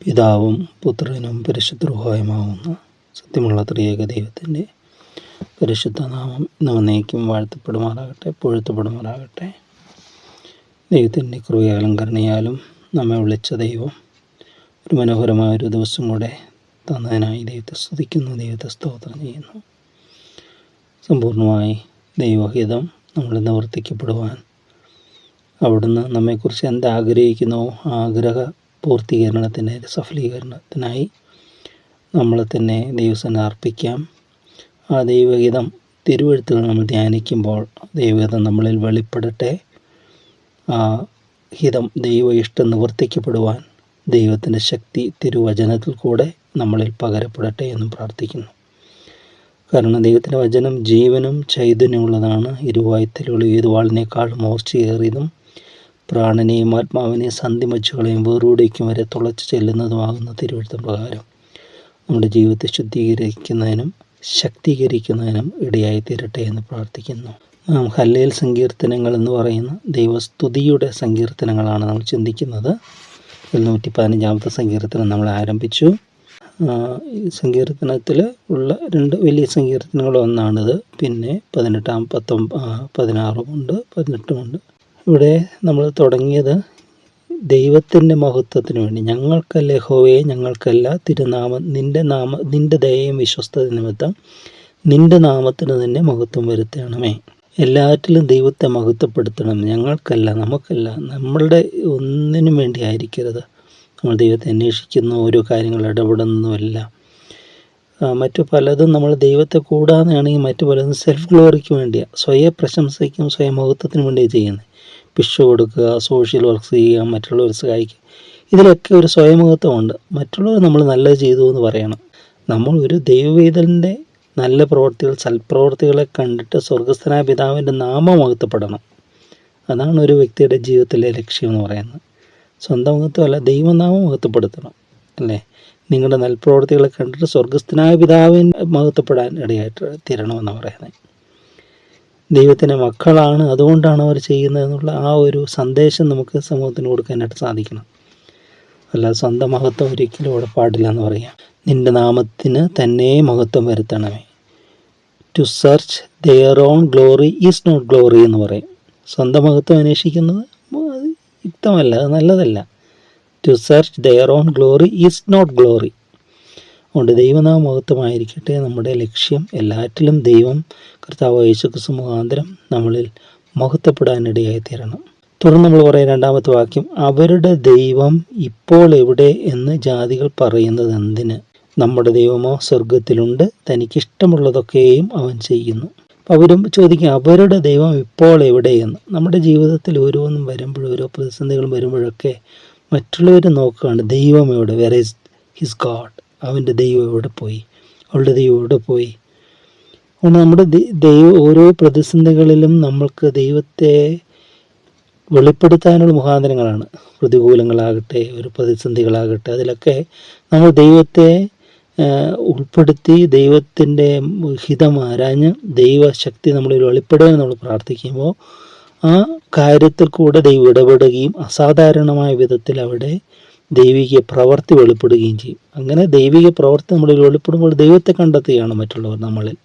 പിതാവും പുത്രനും പരിശുദ്ധ റൂഹായുമാവുന്ന സത്യമുള്ള ത്രിയേക ദൈവത്തിൻ്റെ പരിശുദ്ധ നാമം എന്നേക്കും വാഴ്ത്തപ്പെടുമാറാകട്ടെ, പൊഴുത്തപ്പെടുമാറാകട്ടെ. ദൈവത്തിൻ്റെ കൃപയാലും കരുണയാലും നമ്മെ വിളിച്ച ദൈവം ഒരു മനോഹരമായൊരു ദിവസം കൂടെ തന്നതിനായി ദൈവത്തെ സ്തുതിക്കുന്നു, ദൈവത്തെ സ്തോത്രം ചെയ്യുന്നു. സമ്പൂർണ്ണമായി ദൈവഹിതം നമ്മൾ നിവർത്തിക്കപ്പെടുവാൻ അവിടുന്ന് നമ്മെക്കുറിച്ച് എന്താഗ്രഹിക്കുന്നോ ആഗ്രഹ പൂർത്തീകരണത്തിൻ്റെ സഫലീകരണത്തിനായി നമ്മളെ തന്നെ ദൈവസേന അർപ്പിക്കാം. ആ ദൈവഹിതം തിരുവെഴുത്തുകൾ നമ്മൾ ധ്യാനിക്കുമ്പോൾ ദൈവഹിതം നമ്മളിൽ വെളിപ്പെടട്ടെ. ആ ഹിതം ദൈവ ഇഷ്ടം നിവർത്തിക്കപ്പെടുവാൻ ദൈവത്തിൻ്റെ ശക്തി തിരുവചനത്തിൽ കൂടെ നമ്മളിൽ പകരപ്പെടട്ടെ എന്നും പ്രാർത്ഥിക്കുന്നു. കാരണം ദൈവത്തിൻ്റെ വചനം ജീവനും ചൈതന്യമുള്ളതാണ്, ഇരുവായ്ത്തലുള്ള ഏത് വാളിനേക്കാൾ മൂർച്ചയേറിയതും പ്രാണനെയും ആത്മാവിനെയും സന്ധിമച്ചുകളെയും വേറൂടേക്കും വരെ തുളച്ചു ചെല്ലുന്നതുമാകുന്ന തിരുവെഴുത്ത് പ്രകാരം നമ്മുടെ ജീവിതത്തെ ശുദ്ധീകരിക്കുന്നതിനും ശക്തീകരിക്കുന്നതിനും ഇടയായി തീരട്ടെ എന്ന് പ്രാർത്ഥിക്കുന്നു. നാം ഹല്ലേൽ സങ്കീർത്തനങ്ങൾ എന്ന് പറയുന്ന ദൈവസ്തുതിയുടെ സങ്കീർത്തനങ്ങളാണ് നമ്മൾ ചിന്തിക്കുന്നത്. 115-ാമത്തെ സങ്കീർത്തനം നമ്മൾ ആരംഭിച്ചു. ഈ സങ്കീർത്തനത്തിൽ ഉള്ള 2 വലിയ സങ്കീർത്തനങ്ങൾ ഒന്നാണിത്. പിന്നെ 18-ാം 16-ഉമുണ്ട്, 18-ഉമുണ്ട്. ഇവിടെ നമ്മൾ തുടങ്ങിയത് ദൈവത്തിൻ്റെ മഹത്വത്തിന് വേണ്ടി, ഞങ്ങൾക്കല്ല യഹോവയെ, ഞങ്ങൾക്കല്ല തിരുനാമം, നിൻ്റെ ദയയും വിശ്വസ്തത നിമിത്തം നിൻ്റെ നാമത്തിന് തന്നെ മഹത്വം വരുത്തണമേ. എല്ലാറ്റിലും ദൈവത്തെ മഹത്വപ്പെടുത്തണം. ഞങ്ങൾക്കല്ല, നമുക്കല്ല, നമ്മളുടെ ഒന്നിനും വേണ്ടി ആയിരിക്കരുത്. നമ്മൾ ദൈവത്തെ അന്വേഷിക്കുന്ന ഓരോ കാര്യങ്ങൾ ഇടപെടുന്നതുമല്ല. മറ്റു പലതും നമ്മൾ ദൈവത്തെ കൂടാതെയാണെങ്കിൽ മറ്റു പലതും സെൽഫ് ഗ്ലോറിക്ക് വേണ്ടിയാണ്, സ്വയം പ്രശംസയ്ക്കും സ്വയം മഹത്വത്തിനും വേണ്ടിയാണ് ചെയ്യുന്നത്. പിശ കൊടുക്കുക, സോഷ്യൽ വർക്ക് ചെയ്യുക, മറ്റുള്ളവർ സഹായിക്കുക, ഇതിലൊക്കെ ഒരു സ്വയമഹത്വമുണ്ട്. മറ്റുള്ളവർ നമ്മൾ നല്ലത് ചെയ്തു എന്ന് പറയണം. നമ്മൾ ഒരു ദൈവവേദലിൻ്റെ നല്ല പ്രവൃത്തികൾ, സൽപ്രവൃത്തികളെ കണ്ടിട്ട് സ്വർഗസ്ഥനായ പിതാവിൻ്റെ നാമം മഹത്വപ്പെടണം. അതാണ് ഒരു വ്യക്തിയുടെ ജീവിതത്തിലെ ലക്ഷ്യം എന്ന് പറയുന്നത്. സ്വന്തം മഹത്വമല്ല, ദൈവനാമം മഹത്വപ്പെടുത്തണം, അല്ലേ? നിങ്ങളുടെ നൽപ്രവൃത്തികളെ കണ്ടിട്ട് സ്വർഗസ്ഥനായ പിതാവിന് മഹത്വപ്പെടാൻ ഇടയായിട്ട് തീരണമെന്നാണ് പറയുന്നത്. ദൈവത്തിൻ്റെ മക്കളാണ്, അതുകൊണ്ടാണ് അവർ ചെയ്യുന്നതെന്നുള്ള ആ ഒരു സന്ദേശം നമുക്ക് സമൂഹത്തിന് കൊടുക്കാനായിട്ട് സാധിക്കണം. അല്ലാതെ സ്വന്തം മഹത്വം ഒരിക്കലും ഇവിടെ പാടില്ല എന്ന് പറയാം. നിൻ്റെ നാമത്തിന് തന്നെ മഹത്വം വരുത്തണമേ. To search their own glory is not glory എന്ന് പറയും. സ്വന്തം മഹത്വം അന്വേഷിക്കുന്നത് അത് യുക്തമല്ല, അത് നല്ലതല്ല. To search their own glory is not glory. അതുകൊണ്ട് ദൈവനാമ മഹത്വമായിരിക്കട്ടെ നമ്മുടെ ലക്ഷ്യം. എല്ലാറ്റിലും ദൈവം കർത്താവ് യേശുക്രിസ്തു മുഖാന്തരം നമ്മളിൽ മഹത്വപ്പെടാനിടയായി തീരണം. തുടർന്ന് നമ്മൾ പറയുന്ന 2-ാമത്തെ വാക്യം, അവരുടെ ദൈവം ഇപ്പോൾ എവിടെ എന്ന് ജാതികൾ പറയുന്നത് എന്തിന്? നമ്മുടെ ദൈവമോ സ്വർഗത്തിലുണ്ട്, തനിക്കിഷ്ടമുള്ളതൊക്കെയും അവൻ ചെയ്യുന്നു. അപ്പം അവരും ചോദിക്കും, അവരുടെ ദൈവം ഇപ്പോൾ എവിടെയെന്ന്. നമ്മുടെ ജീവിതത്തിൽ ഓരോന്നും വരുമ്പോഴും ഓരോ പ്രതിസന്ധികളും വരുമ്പോഴൊക്കെ മറ്റുള്ളവർ നോക്കുകയാണ്, ദൈവം എവിടെ, വെർ ഈസ് ഹിസ് ഗോഡ്, അവൻ്റെ ദൈവം എവിടെ പോയി, അവളുടെ ദൈവം എവിടെ പോയി. അതുകൊണ്ട് നമ്മുടെ ഓരോ പ്രതിസന്ധികളിലും നമ്മൾക്ക് ദൈവത്തെ വെളിപ്പെടുത്താനുള്ള മുഖാന്തരങ്ങളാണ്. പ്രതികൂലങ്ങളാകട്ടെ, ഒരു പ്രതിസന്ധികളാകട്ടെ, അതിലൊക്കെ നമ്മൾ ദൈവത്തെ ഉൾപ്പെടുത്തി ദൈവത്തിൻ്റെ ഹിതം ആരാഞ്ഞ് ദൈവശക്തി നമ്മളിൽ വെളിപ്പെടാൻ നമ്മൾ പ്രാർത്ഥിക്കുമ്പോൾ ആ കാര്യത്തിൽ കൂടെ ദൈവം ഇടപെടുകയും അസാധാരണമായ വിധത്തിൽ അവിടെ ദൈവിക പ്രവൃത്തി വെളിപ്പെടുകയും ചെയ്യും. അങ്ങനെ ദൈവിക പ്രവൃത്തി നമ്മളിൽ വെളിപ്പെടുമ്പോൾ ദൈവത്തെ കണ്ടെത്തുകയാണ് മറ്റുള്ളവർ നമ്മളിൽ.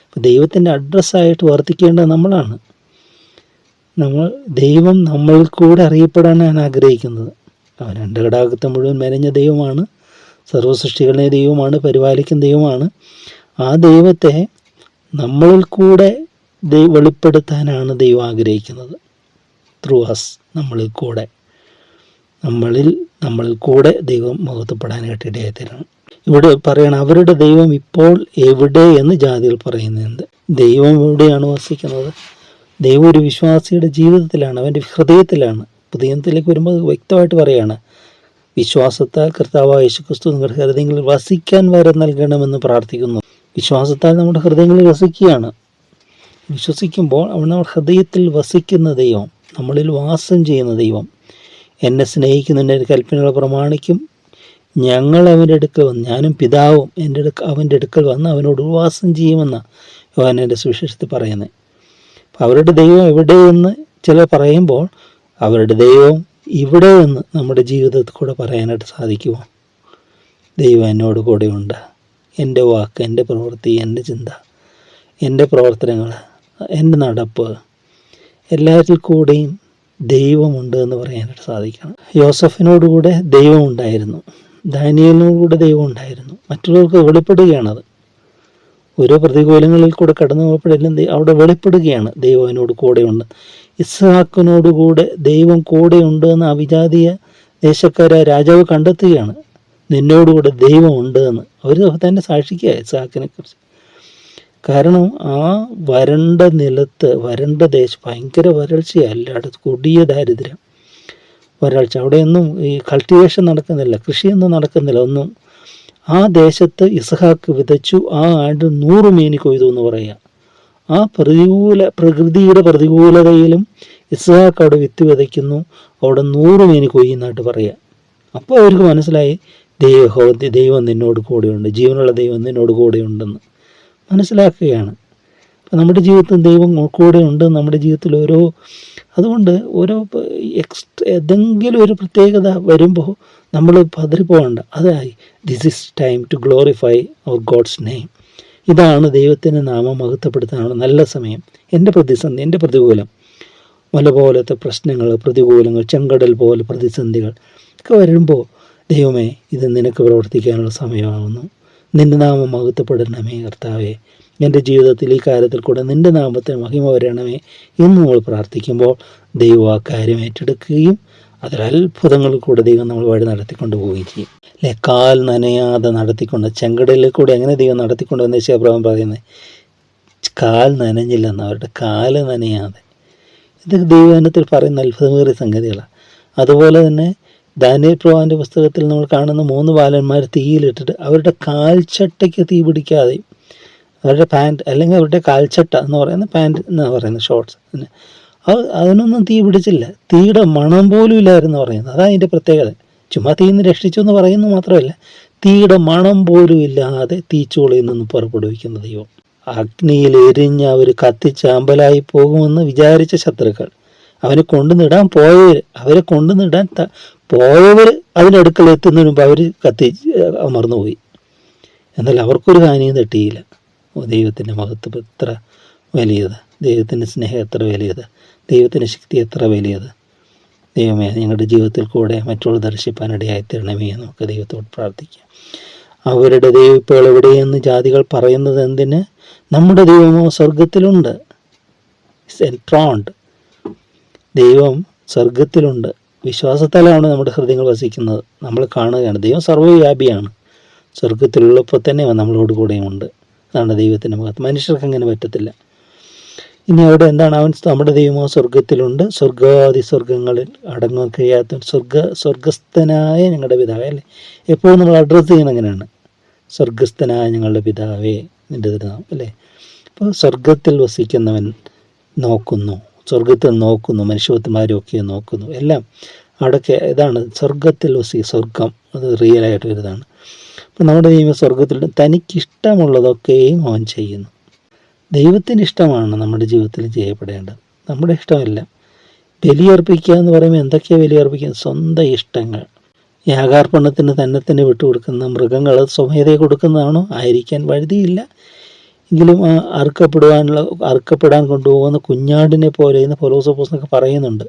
അപ്പോൾ ദൈവത്തിൻ്റെ അഡ്രസ്സായിട്ട് വർത്തിക്കേണ്ടത് നമ്മളാണ്. ദൈവം നമ്മളിൽ കൂടെ അറിയപ്പെടാനാണ് ആഗ്രഹിക്കുന്നത്. അവൻ അണ്ടകടാകത്തെ മുഴുവൻ മെനഞ്ഞ ദൈവമാണ്, സർവ്വസൃഷ്ടികളുടെ ദൈവമാണ്, പരിപാലിക്കുന്ന ദൈവമാണ്. ആ ദൈവത്തെ നമ്മളിൽ കൂടെ വെളിപ്പെടുത്താനാണ് ദൈവം ആഗ്രഹിക്കുന്നത്. ത്രൂ അസ്, നമ്മളിൽ കൂടെ ദൈവം മഹത്വപ്പെടാനായിട്ട് ഇടയായിത്തീരണം. ഇവിടെ പറയണം, അവരുടെ ദൈവം ഇപ്പോൾ എവിടെ എന്ന് ജാതികൾ പറയുന്നത്. ദൈവം എവിടെയാണ് വസിക്കുന്നത്? ദൈവം ഒരു വിശ്വാസിയുടെ ജീവിതത്തിലാണ്, അവൻ്റെ ഹൃദയത്തിലാണ്. പുതിയ നിയമത്തിലേക്ക് വരുമ്പോൾ വ്യക്തമായിട്ട് പറയാണ്, വിശ്വാസത്താൽ കർത്താവായ യേശുക്രിസ്തു നിങ്ങളുടെ ഹൃദയങ്ങളിൽ വസിക്കാൻ വരം നൽകണമെന്ന് പ്രാർത്ഥിക്കുന്നു. വിശ്വാസത്താൽ നമ്മുടെ ഹൃദയങ്ങളിൽ വസിക്കുകയാണ്. വിശ്വസിക്കുമ്പോൾ നമ്മുടെ ഹൃദയത്തിൽ വസിക്കുന്ന ദൈവം, നമ്മളിൽ വാസം ചെയ്യുന്ന ദൈവം, എന്നെ സ്നേഹിക്കുന്നതിൻ്റെ കൽപ്പനകൾ പ്രമാണിക്കും, ഞങ്ങൾ അവൻ്റെ അടുക്കൽ വന്ന്, ഞാനും പിതാവും അവൻ്റെ അടുക്കൽ വന്ന് അവനോട് ഉപവാസം ചെയ്യുമെന്നാണ് യോഹന്നാൻ്റെ സുവിശേഷത്തിൽ പറയുന്നത്. അപ്പം അവരുടെ ദൈവം എവിടെയെന്ന് ചിലർ പറയുമ്പോൾ അവരുടെ ദൈവം ഇവിടെ നിന്ന് നമ്മുടെ ജീവിതത്തിൽ കൂടെ പറയാനായിട്ട് സാധിക്കുമോ? ദൈവം എന്നോട് കൂടെയുണ്ട്. എൻ്റെ വാക്ക്, എൻ്റെ പ്രവൃത്തി, എൻ്റെ ചിന്ത, എൻ്റെ പ്രവർത്തനങ്ങൾ, എൻ്റെ നടപ്പ്, എല്ലാവരിൽ കൂടെയും ദൈവമുണ്ട് എന്ന് പറയാനായിട്ട് സാധിക്കണം. യോസഫിനോടുകൂടെ ദൈവം ഉണ്ടായിരുന്നു, ദാനിയേലിനോടുകൂടെ ദൈവം ഉണ്ടായിരുന്നു. മറ്റുള്ളവർക്ക് വെളിപ്പെടുകയാണത്. ഓരോ പ്രതികൂലങ്ങളിൽ കൂടെ കടന്നു പോയപ്പോഴെല്ലാം അവിടെ വെളിപ്പെടുകയാണ് ദൈവം അവനോട് കൂടെയുണ്ട്. ഇസ്ഹാക്കിനോടുകൂടെ ദൈവം കൂടെയുണ്ട് എന്ന് അവിജാതീയ ദേശക്കാരായ രാജാവ് കണ്ടെത്തുകയാണ്. നിന്നോടുകൂടെ ദൈവം ഉണ്ട് എന്ന് അവർ തന്നെ സാക്ഷിക്കുക ഇസ്ഹാക്കിനെ കുറിച്ച്. കാരണം ആ വരണ്ട നിലത്ത്, വരണ്ട ദേശം, ഭയങ്കര വരൾച്ചയാണ്, എല്ലായിടത്തും കൊടിയ ദാരിദ്ര്യം, വരൾച്ച. അവിടെയൊന്നും ഈ കൾട്ടിവേഷൻ നടക്കുന്നില്ല, കൃഷിയൊന്നും നടക്കുന്നില്ല, ഒന്നും. ആ ദേശത്ത് ഇസ്ഹാക്ക് വിതച്ചു, ആ ആണ്ട് 100 മേനി കൊയ്തു എന്ന് പറയുക. ആ പ്രകൃതിയുടെ പ്രതികൂലതയിലും ഇസ്ഹാക്ക് അവിടെ വിത്ത് വിതയ്ക്കുന്നു, അവിടെ 100 മേനി കൊയ്യുന്നതായിട്ട് പറയുക. അപ്പോൾ അവർക്ക് മനസ്സിലായി ദൈവം നിന്നോട് കൂടെയുണ്ട്, ജീവനുള്ള ദൈവം നിന്നോട് കൂടെയുണ്ടെന്ന് മനസ്സിലാക്കുകയാണ്. അപ്പം നമ്മുടെ ജീവിതത്തിൽ ദൈവം കൂടെയുണ്ട്. നമ്മുടെ ജീവിതത്തിൽ അതുകൊണ്ട് ഓരോ ഏതെങ്കിലും ഒരു പ്രത്യേകത വരുമ്പോൾ നമ്മൾ പതറിപ്പോകണ്ട. അതായി this is time to glorify our God's name. ഇതാണ് ദൈവത്തിൻ്റെ നാമം മഹത്വപ്പെടുത്താനുള്ള നല്ല സമയം. എൻ്റെ പ്രതിസന്ധി, എൻ്റെ പ്രതികൂലം, മല പോലത്തെ പ്രശ്നങ്ങൾ, പ്രതികൂലങ്ങൾ, ചെങ്കടൽ പോലെ പ്രതിസന്ധികൾ ഒക്കെ വരുമ്പോൾ ദൈവമേ, ഇത് നിനക്ക് പ്രവർത്തിക്കാനുള്ള സമയമാകുന്നു. നിൻ്റെ നാമം മഹത്വപ്പെടണമേ കർത്താവേ, എൻ്റെ ജീവിതത്തിൽ ഈ കാര്യത്തിൽ കൂടെ നിൻ്റെ നാമത്തിന് മഹിമ വരണമേ എന്ന് നമ്മൾ പ്രാർത്ഥിക്കുമ്പോൾ ദൈവം ആ കാര്യം ഏറ്റെടുക്കുകയും അതിലത്ഭുതങ്ങളിൽ കൂടെ ദൈവം നമ്മൾ വഴി നടത്തിക്കൊണ്ട് പോവുകയും ചെയ്യും. അല്ലെ, കാൽ നനയാതെ നടത്തിക്കൊണ്ട്, ചെങ്കടലിൽ കൂടെ എങ്ങനെ ദൈവം നടത്തിക്കൊണ്ട് വന്ന യേശുപ്രഭു പറയുന്നത്, കാൽ നനഞ്ഞില്ലെന്ന്, അവരുടെ കാല് നനയാതെ. ഇത് ദൈവവചനത്തിൽ പറയുന്ന അത്ഭുതമേറിയ സംഗതികളാണ്. അതുപോലെ തന്നെ ദാനിയേൽ പ്രവാചകന്റെ പുസ്തകത്തിൽ നമ്മൾ കാണുന്ന 3 ബാലന്മാർ തീയിലിട്ടിട്ട് അവരുടെ കാൽച്ചട്ടയ്ക്ക് തീ പിടിക്കാതെയും, അവരുടെ പാൻറ്റ് അല്ലെങ്കിൽ അവരുടെ കാൽച്ചട്ട എന്ന് പറയുന്ന പാൻറ്റ് എന്ന് പറയുന്ന ഷോർട്ട്സ്, അതിനൊന്നും തീ പിടിച്ചില്ല. തീയുടെ മണം പോലും ഇല്ലായിരുന്നു പറയുന്നത്. അതാണ് അതിൻ്റെ പ്രത്യേകത. ചുമ്മാ തീന്ന് രക്ഷിച്ചു എന്ന് പറയുന്നത് മാത്രമല്ല, തീയുടെ മണം പോലും ഇല്ലാതെ തീച്ചൂളയിൽ നിന്ന് പുറപ്പെടുവിക്കുന്ന ദൈവം. അഗ്നിയിൽ എരിഞ്ഞ് അവർ കത്തിച്ചാമ്പലായി പോകുമെന്ന് വിചാരിച്ച ശത്രുക്കൾ, അവരെ കൊണ്ടുനിടാൻ പോയവർ അതിനടുക്കൽ എത്തുന്നതിന് മുമ്പ് അവർ അമർന്നുപോയി. എന്നാൽ അവർക്കൊരു ഹാനിയും തട്ടിയില്ല. ദൈവത്തിൻ്റെ മഹത്വം എത്ര വലിയത്, ദൈവത്തിൻ്റെ സ്നേഹം എത്ര വലിയത്, ദൈവത്തിൻ്റെ ശക്തി എത്ര വലിയത്. ദൈവമേ, ഞങ്ങളുടെ ജീവിതത്തിൽ കൂടെ മറ്റുള്ള ദർശിപ്പാനിടയായി തരണമേ എന്ന് നമുക്ക് ദൈവത്തോട് പ്രാർത്ഥിക്കാം. അവരുടെ ദൈവപ്പോൾ എവിടെയെന്ന് ജാതികൾ പറയുന്നത് എന്തിന്? നമ്മുടെ ദൈവമോ സ്വർഗത്തിലുണ്ട്. എൻട്രോൺഡ്. ദൈവം സ്വർഗത്തിലുണ്ട്. വിശ്വാസത്താലാണ് നമ്മുടെ ഹൃദയങ്ങൾ വസിക്കുന്നത്. നമ്മൾ കാണുകയാണ് ദൈവം സർവ്വവ്യാപിയാണ്. സ്വർഗത്തിലുള്ളപ്പോൾ തന്നെ നമ്മളോട് കൂടെയുണ്ട്. അതാണ് ദൈവത്തിൻ്റെ മഹത്വം. മനുഷ്യർക്ക് അങ്ങനെ പറ്റത്തില്ല. ഇനി അവിടെ എന്താണ്? നമ്മുടെ ദൈവമോ സ്വർഗത്തിലുണ്ട്, സ്വർഗാദി സ്വർഗങ്ങളിൽ അടങ്ങാൻ കഴിയാത്ത സ്വർഗസ്ഥനായ ഞങ്ങളുടെ പിതാവേ. അല്ലേ, എപ്പോഴും നമ്മൾ അഡ്രസ്സ് ചെയ്യുന്നത് അങ്ങനെയാണ്, സ്വർഗസ്ഥനായ ഞങ്ങളുടെ പിതാവേ നിൻ്റെ നാമം. അല്ലേ, അപ്പോൾ സ്വർഗത്തിൽ വസിക്കുന്നവൻ നോക്കുന്നു, സ്വർഗത്തിൽ നോക്കുന്നു, മനുഷ്യത്വന്മാരൊക്കെ നോക്കുന്നു, എല്ലാം അവിടെയൊക്കെ. ഇതാണ് സ്വർഗത്തിൽ സ്വർഗം, അത് റിയലായിട്ട് വരുന്നതാണ്. അപ്പം നമ്മുടെ ദൈവം സ്വർഗത്തിൽ തനിക്കിഷ്ടമുള്ളതൊക്കെയും അവൻ ചെയ്യുന്നു. ദൈവത്തിന് ഇഷ്ടമാണ് നമ്മുടെ ജീവിതത്തിൽ ചെയ്യപ്പെടേണ്ടത്, നമ്മുടെ ഇഷ്ടമല്ല. ബലിയർപ്പിക്കുക എന്ന് പറയുമ്പോൾ എന്തൊക്കെയാണ് ബലിയർപ്പിക്കുന്നത്? സ്വന്തം ഇഷ്ടങ്ങൾ. യാഗാർപ്പണത്തിന് തന്നെ വിട്ടുകൊടുക്കുന്ന മൃഗങ്ങൾ സ്വമേധയെ കൊടുക്കുന്നതാണോ? ആയിരിക്കാൻ വഴുതിയില്ല. എങ്കിലും അറുക്കപ്പെടാൻ കൊണ്ടുപോകുന്ന കുഞ്ഞാടിനെ പോലെ എന്ന് പൗലോസ് അപ്പോസ്തലൻ പറയുന്നുണ്ട്.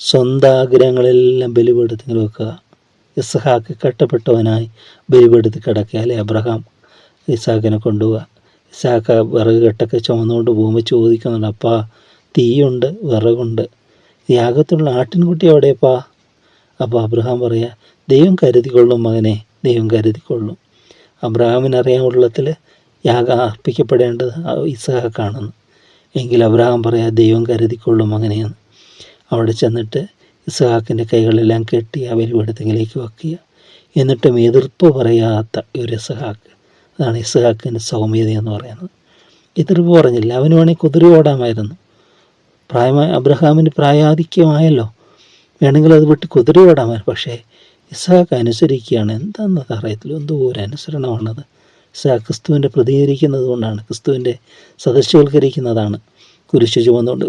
സ്വന്തം ആഗ്രഹങ്ങളെല്ലാം ബലിപീഠത്തിൽ വെക്കുക. ഇസ്ഹാക്ക് കട്ടപ്പെട്ടവനായി ബലിപീഠത്തിൽ കിടക്കുക. അല്ലെ, അബ്രഹാം ഇസ്ഹാക്കിനെ കൊണ്ടുപോവുക. ഇസ്ഹാക്ക് വിറക് കെട്ടൊക്കെ ചുമന്നുകൊണ്ട് പോകുമ്പോൾ ചോദിക്കുന്നുണ്ട്, അപ്പാ തീയുണ്ട്, വിറകുണ്ട്, യാഗത്തുള്ള ആട്ടിൻകുട്ടി എവിടെയപ്പാ? അപ്പോൾ അബ്രഹാം പറയാ, ദൈവം കരുതിക്കൊള്ളും മകനെ, ദൈവം കരുതിക്കൊള്ളും. അബ്രഹാമിനറിയാൻ ഉള്ളത്തിൽ യാഗം അർപ്പിക്കപ്പെടേണ്ടത് ഇസ്ഹാക്കാണെന്ന്. എങ്കിൽ അബ്രഹാം പറയാ, ദൈവം കരുതിക്കൊള്ളും മകനെയെന്ന്. അവിടെ ചെന്നിട്ട് ഇസ്ഹാക്കിൻ്റെ കൈകളെല്ലാം കെട്ടി ആ ബലിപീഠത്തിലേക്ക് വയ്ക്കുക. എന്നിട്ടും എതിർപ്പ് പറയാത്ത ഒരു ഇസ്ഹാക്ക്. അതാണ് ഇസ്ഹാക്കിൻ്റെ സൗമ്യത എന്ന് പറയുന്നത്. എതിർപ്പ് പറഞ്ഞില്ല. അവന് വേണമെങ്കിൽ കുതിര ഓടാമായിരുന്നു. അബ്രഹാമിന് പ്രായാധിക്യമായല്ലോ, വേണമെങ്കിൽ അത് വിട്ട് കുതിര ഓടാമായിരുന്നു. പക്ഷേ ഇസ്ഹാക്ക് അനുസരിക്കുകയാണ്. എന്താണെന്നത് അറിയത്തില്ല, എന്തോ ഒരു അനുസരണമാണത്. ഇസ്ഹാക്ക് ക്രിസ്തുവിൻ്റെ പ്രതികരിക്കുന്നത് കൊണ്ടാണ്, ക്രിസ്തുവിൻ്റെ സദൃശ്യവൽക്കരിക്കുന്നതാണ്. കുരിശ് ചുമന്നുകൊണ്ട്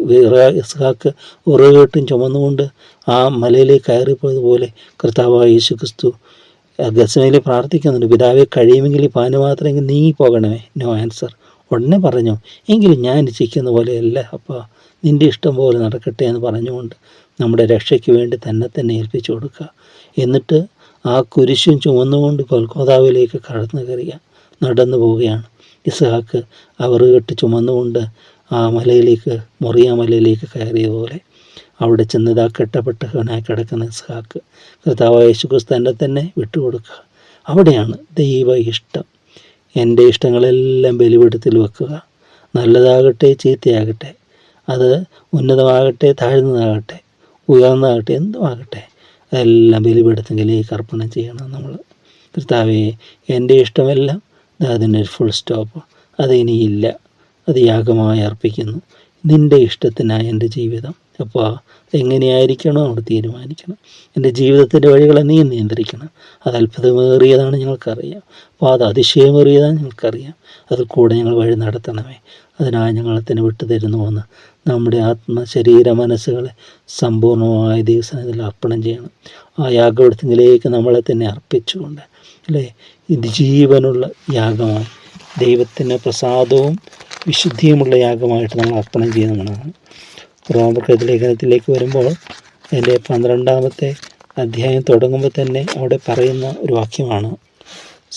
ഇസ്ഹാക്ക് ഉറകെട്ടും ചുമന്നുകൊണ്ട് ആ മലയിലേക്ക് കയറിപ്പോയതുപോലെ കർത്താവായ യേശു ക്രിസ്തു ഗത്സമനയിൽ പ്രാർത്ഥിക്കുന്നുണ്ട്, പിതാവെ കഴിയുമെങ്കിൽ ഈ പാനപാത്രം നീങ്ങിപ്പോകണമേ. No answer. ഉടനെ പറഞ്ഞു, എങ്കിലും ഞാൻ ഇച്ഛിക്കുന്ന പോലെയല്ല അപ്പാ, നിൻ്റെ ഇഷ്ടം പോലെ നടക്കട്ടെ എന്ന് പറഞ്ഞുകൊണ്ട് നമ്മുടെ രക്ഷയ്ക്ക് വേണ്ടി തന്നെ ഏൽപ്പിച്ചു കൊടുക്കുക. എന്നിട്ട് ആ കുരിശും ചുമന്നുകൊണ്ട് ഗൊൽഗോഥാവിലേക്ക് നടന്നു പോവുകയാണ്. ഇസ്ഹാക്ക് അവറുകെട്ട് ചുമന്നുകൊണ്ട് ആ മലയിലേക്ക്, മൊറിയ മലയിലേക്ക് കയറിയതുപോലെ അവിടെ ചെന്നിതാ കെട്ടപ്പെട്ടവനായി കിടക്കുന്ന ഇസ്ഹാക്ക് കർത്താവായ യേശുക്രിസ്തു തന്നെ വിട്ടുകൊടുക്കുക. അവിടെയാണ് ദൈവ ഇഷ്ടം. എൻ്റെ ഇഷ്ടങ്ങളെല്ലാം ബലിപീഠത്തിൽ വെക്കുക. നല്ലതാകട്ടെ ചീത്തയാകട്ടെ, അത് ഉന്നതമാകട്ടെ താഴ്ന്നതാകട്ടെ ഉയർന്നതാകട്ടെ എന്തുമാകട്ടെ, അതെല്ലാം ബലിപീഠത്തിലേക്ക് അർപ്പണം ചെയ്യണം നമ്മൾ. കർത്താവേ, എൻ്റെ ഇഷ്ടമെല്ലാം അതിനൊരു ഫുൾ സ്റ്റോപ്പ്, അതിനിയില്ല, അത് യാഗമായി അർപ്പിക്കുന്നു. നിൻ്റെ ഇഷ്ടത്തിനായി എൻ്റെ ജീവിതം. അപ്പോൾ എങ്ങനെയായിരിക്കണോ അവിടെ തീരുമാനിക്കണം. എൻ്റെ ജീവിതത്തിൻ്റെ വഴികളെ നീ നിയന്ത്രിക്കണം. അത് അത്ഭുതമേറിയതാണ് ഞങ്ങൾക്കറിയാം. അപ്പോൾ അത് അതിശയമേറിയതാണ് ഞങ്ങൾക്കറിയാം. അതിൽ കൂടെ ഞങ്ങൾ വഴി നടത്തണമേ. അതിനായി ഞങ്ങളെ തന്നെ വിട്ടു തരുന്നുവെന്ന് നമ്മുടെ ശരീര മനസ്സുകളെ സമ്പൂർണ്ണമായ ദൈവസന്നിധിയിൽ അർപ്പണം ചെയ്യണം. ആ യാഗപീഠത്തിലേക്ക് നമ്മളെ തന്നെ അർപ്പിച്ചുകൊണ്ട്, അല്ലേ, ഇത് ജീവനുള്ള യാഗമായി ദൈവത്തിന് പ്രസാദവും വിശുദ്ധിയുമുള്ള യാഗമായിട്ട് നമ്മൾ അർപ്പണം ചെയ്യുന്നതാണ്. റോമർ ലേഖനത്തിലേക്ക് വരുമ്പോൾ അതിൻ്റെ 12-ാമത്തെ അധ്യായം തുടങ്ങുമ്പോൾ തന്നെ അവിടെ പറയുന്ന ഒരു വാക്യമാണ്,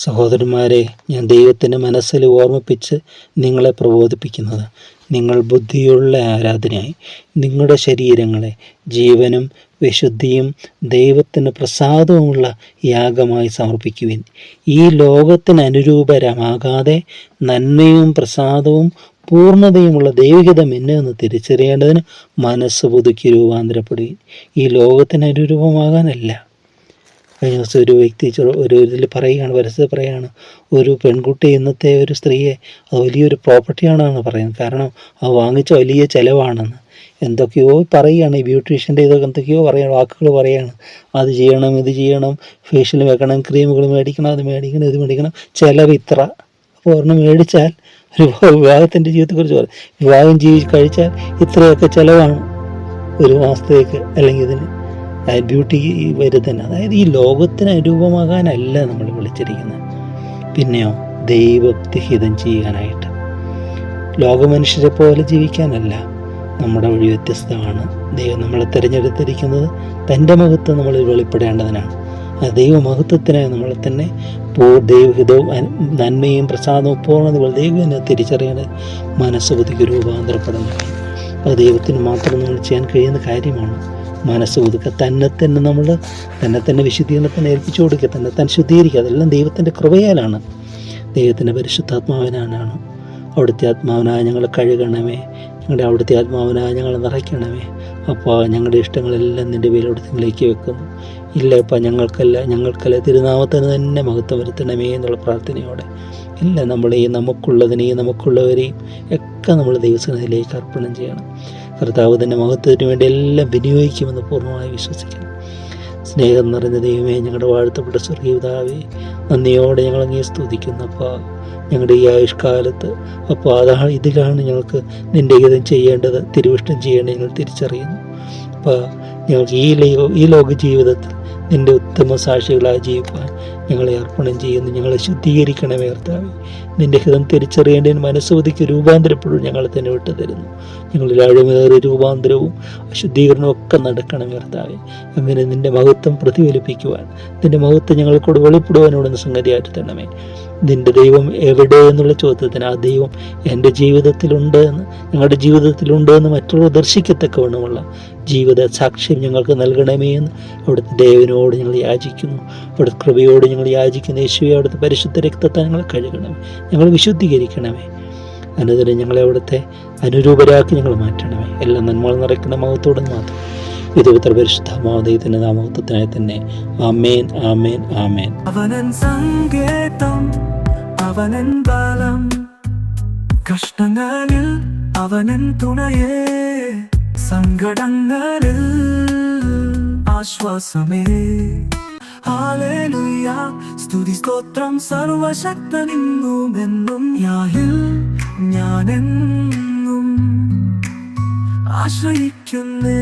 സഹോദരന്മാരെ, ഞാൻ ദൈവത്തിൻ്റെ മനസ്സിൽ ഓർമ്മിപ്പിച്ച് നിങ്ങളെ പ്രബോധിപ്പിക്കുന്നത്, നിങ്ങൾ ബുദ്ധിയുള്ള ആരാധനയായി നിങ്ങളുടെ ശരീരങ്ങളെ ജീവനും വിശുദ്ധിയും ദൈവത്തിന് പ്രസാദവുമുള്ള യാഗമായി സമർപ്പിക്കുവിൻ. ഈ ലോകത്തിന് അനുരൂപരമാകാതെ നന്മയും പ്രസാദവും പൂർണ്ണതയുമുള്ള ദൈവഹിതം എന്നെന്ന് തിരിച്ചറിയേണ്ടതിന് മനസ്സ് പുതുക്കി രൂപാന്തരപ്പെടുകയും. ഈ ലോകത്തിന് അനുരൂപമാകാനല്ല. കഴിഞ്ഞ ദിവസം ഒരു വ്യക്തി ഇതിൽ പറയുകയാണ്, പരസ്യത്തിൽ പറയുകയാണ്, ഒരു പെൺകുട്ടി ഇന്നത്തെ ഒരു സ്ത്രീയെ അത് വലിയൊരു പ്രോപ്പർട്ടിയാണെന്ന് പറയുന്നത്. കാരണം അത് വാങ്ങിച്ച വലിയ ചിലവാണെന്ന് എന്തൊക്കെയോ പറയുകയാണ്. ഈ ബ്യൂട്ടീഷ്യൻ്റെ ഇതൊക്കെ എന്തൊക്കെയോ വാക്കുകൾ പറയുകയാണ്. അത് ചെയ്യണം, ഇത് ചെയ്യണം, ഫേഷ്യൽ വെക്കണം, ക്രീമുകൾ മേടിക്കണം, അത് മേടിക്കണം, ഇത് മേടിക്കണം, ചിലവ് ഇത്ര. അപ്പോൾ ഒരെണ്ണം മേടിച്ചാൽ ഒരു വിവാഹത്തിൻ്റെ ജീവിതത്തെക്കുറിച്ച് പറയും, വിവാഹം കഴിച്ചാൽ ഇത്രയൊക്കെ ചിലവാണ് ഒരു മാസത്തേക്ക്, അല്ലെങ്കിൽ ഇതിന് ബ്യൂട്ടി വരുന്നത്. അതായത് ഈ ലോകത്തിന് അനുരൂപമാകാനല്ല നമ്മൾ വിളിച്ചിരിക്കുന്നത്, പിന്നെയോ ദൈവഹിതം ചെയ്യാനായിട്ട്. ലോകമനുഷ്യരെ പോലെ ജീവിക്കാനല്ല. നമ്മുടെ വഴി വ്യത്യസ്തമാണ്. ദൈവം നമ്മളെ തിരഞ്ഞെടുത്തിരിക്കുന്നത് തൻ്റെ മഹത്വം നമ്മളിൽ വെളിപ്പെടേണ്ടതിനാണ്. ആ ദൈവമഹത്വത്തിനായി നമ്മളെ തന്നെ ദൈവഹിതവും നന്മയും പ്രസാദവും പൂർണ്ണതകൾ ദൈവനെ തിരിച്ചറിയേണ്ടത് മനസ്സ് പുതുക്കി രൂപാന്തരപ്പെടുന്നത്. അത് ദൈവത്തിന് മാത്രം നമ്മൾ ചെയ്യാൻ കഴിയുന്ന കാര്യമാണ്. മനസ്സ് പുതുക്കുക, തന്നെ വിശുദ്ധീകരണത്തിന് ഏൽപ്പിച്ചു കൊടുക്കുക, തന്നെ ശുദ്ധീകരിക്കുക. അതെല്ലാം ദൈവത്തിൻ്റെ കൃപയാലാണ്, ദൈവത്തിൻ്റെ പരിശുദ്ധാത്മാവിനാണ്. അവിടുത്തെ ആത്മാവിനായി ഞങ്ങളെ കഴുകണമേ, അവിടുത്തെ ആത്മാവിനായി ഞങ്ങളെ നിറയ്ക്കണമേ. അപ്പോൾ ഞങ്ങളുടെ ഇഷ്ടങ്ങളെല്ലാം നിൻ്റെ പേരവിടുത്തേക്ക് വെക്കുന്നു. ഇല്ലപ്പാ, ഞങ്ങൾക്കല്ല തിരുനാമത്തിന് തന്നെ മഹത്വം വരുത്തണമേ എന്നുള്ള പ്രാർത്ഥനയോടെ ഇല്ല, നമുക്കുള്ളതിനെയും നമുക്കുള്ളവരെയും ഒക്കെ നമ്മൾ ദൈവസന്നിധിയിലേക്ക് അർപ്പണം ചെയ്യണം. കർത്താവ് തന്നെ മഹത്വത്തിന് വേണ്ടി എല്ലാം വിനിയോഗിക്കുമെന്ന് പൂർണ്ണമായി വിശ്വസിക്കണം. സ്നേഹം നിറഞ്ഞ ദൈവമേ, ഞങ്ങളുടെ വാഴ്ത്തപ്പെട്ട സ്വർഗീയപിതാവേ, നന്ദിയോടെ ഞങ്ങളങ്ങേ സ്തുതിക്കുന്നു. അപ്പോൾ ഞങ്ങളുടെ ഈ ആയുഷ്കാലത്ത് ഇതിലാണ് ഞങ്ങൾക്ക് നിൻ്റെ ഹിതം ചെയ്യേണ്ടത്, തിരുവിഷ്ടം ചെയ്യേണ്ടത് ഞങ്ങൾ തിരിച്ചറിയുന്നു. അപ്പോൾ ഞങ്ങൾക്ക് ഈ ലോക ജീവിതത്തിൽ നിൻ്റെ ഉത്തമ സാക്ഷികളായി ജീവിക്കാൻ ഞങ്ങളെ അർപ്പണം ചെയ്യുന്നു. ഞങ്ങളെ ശുദ്ധീകരിക്കണമേ കർത്താവേ. നിൻ്റെ ഹിതം തിരിച്ചറിയേണ്ടതിന് മനസ്സുപതിക്ക് രൂപാന്തരപ്പെടും ഞങ്ങളെ തന്നെ വിട്ടു തരുന്നു. ഞങ്ങളിൽ ആഴമേറിയ രൂപാന്തരവും അശുദ്ധീകരണവും ഒക്കെ നടക്കണം കർത്താവേ. അങ്ങനെ നിൻ്റെ മഹത്വം പ്രതിഫലിപ്പിക്കുവാൻ, നിൻ്റെ മഹത്വം ഞങ്ങൾക്കൂടെ വെളിപ്പെടുവാനോടുന്ന സംഗതിയായിട്ട് തരണമേ. നിൻ്റെ ദൈവം എവിടെ എന്നുള്ള ചോദ്യത്തിന് ആ ദൈവം എൻ്റെ ജീവിതത്തിലുണ്ട് എന്ന്, ഞങ്ങളുടെ ജീവിതത്തിലുണ്ട് എന്ന് മറ്റുള്ളവർ ദർശിക്കത്തക്കവണ്ണമുള്ള ജീവിത സാക്ഷ്യം ഞങ്ങൾക്ക് നൽകണമേ എന്ന് അവിടുത്തെ ദൈവനോട് ഞങ്ങൾ യാചിക്കുന്നു. അവിടുത്തെ കൃപയോട് ഞങ്ങൾ യാചിക്കുന്നു. യേശുവേ, അവിടുത്തെ പരിശുദ്ധ രക്തത്തെ ഞങ്ങളെ കഴുകണമേ, ഞങ്ങൾ വിശുദ്ധീകരിക്കണമേ. അനുദിനം ഞങ്ങളെ അവിടുത്തെ അനുരൂപരാക്കി ഞങ്ങൾ മാറ്റണമേ. എല്ലാം നന്മകൾ നിറയ്ക്കുന്ന മഹത്വത്തോടെ മാത്രം ഇത് ഉത്തര പരിശുദ്ധമാവദൈവത്തിന്റെ നാമത്വത്തിനായി തന്നെ. ആമേൻ, ആമേൻ, ആമേൻ. അവനൻ സങ്കേതം, അവനൻ ബലം, കഷ്ടങ്ങളിൽ അവനൻ തുണയേ, സങ്കടങ്ങളിൽ ആശ്വാസമേ. ഹല്ലേലൂയ, സ്തുതി സ്തോത്രം സർവശക്തനെന്നും എന്നും. യാഹിൽ ഞാനെന്നും ആശ്രയിക്കുന്നേ.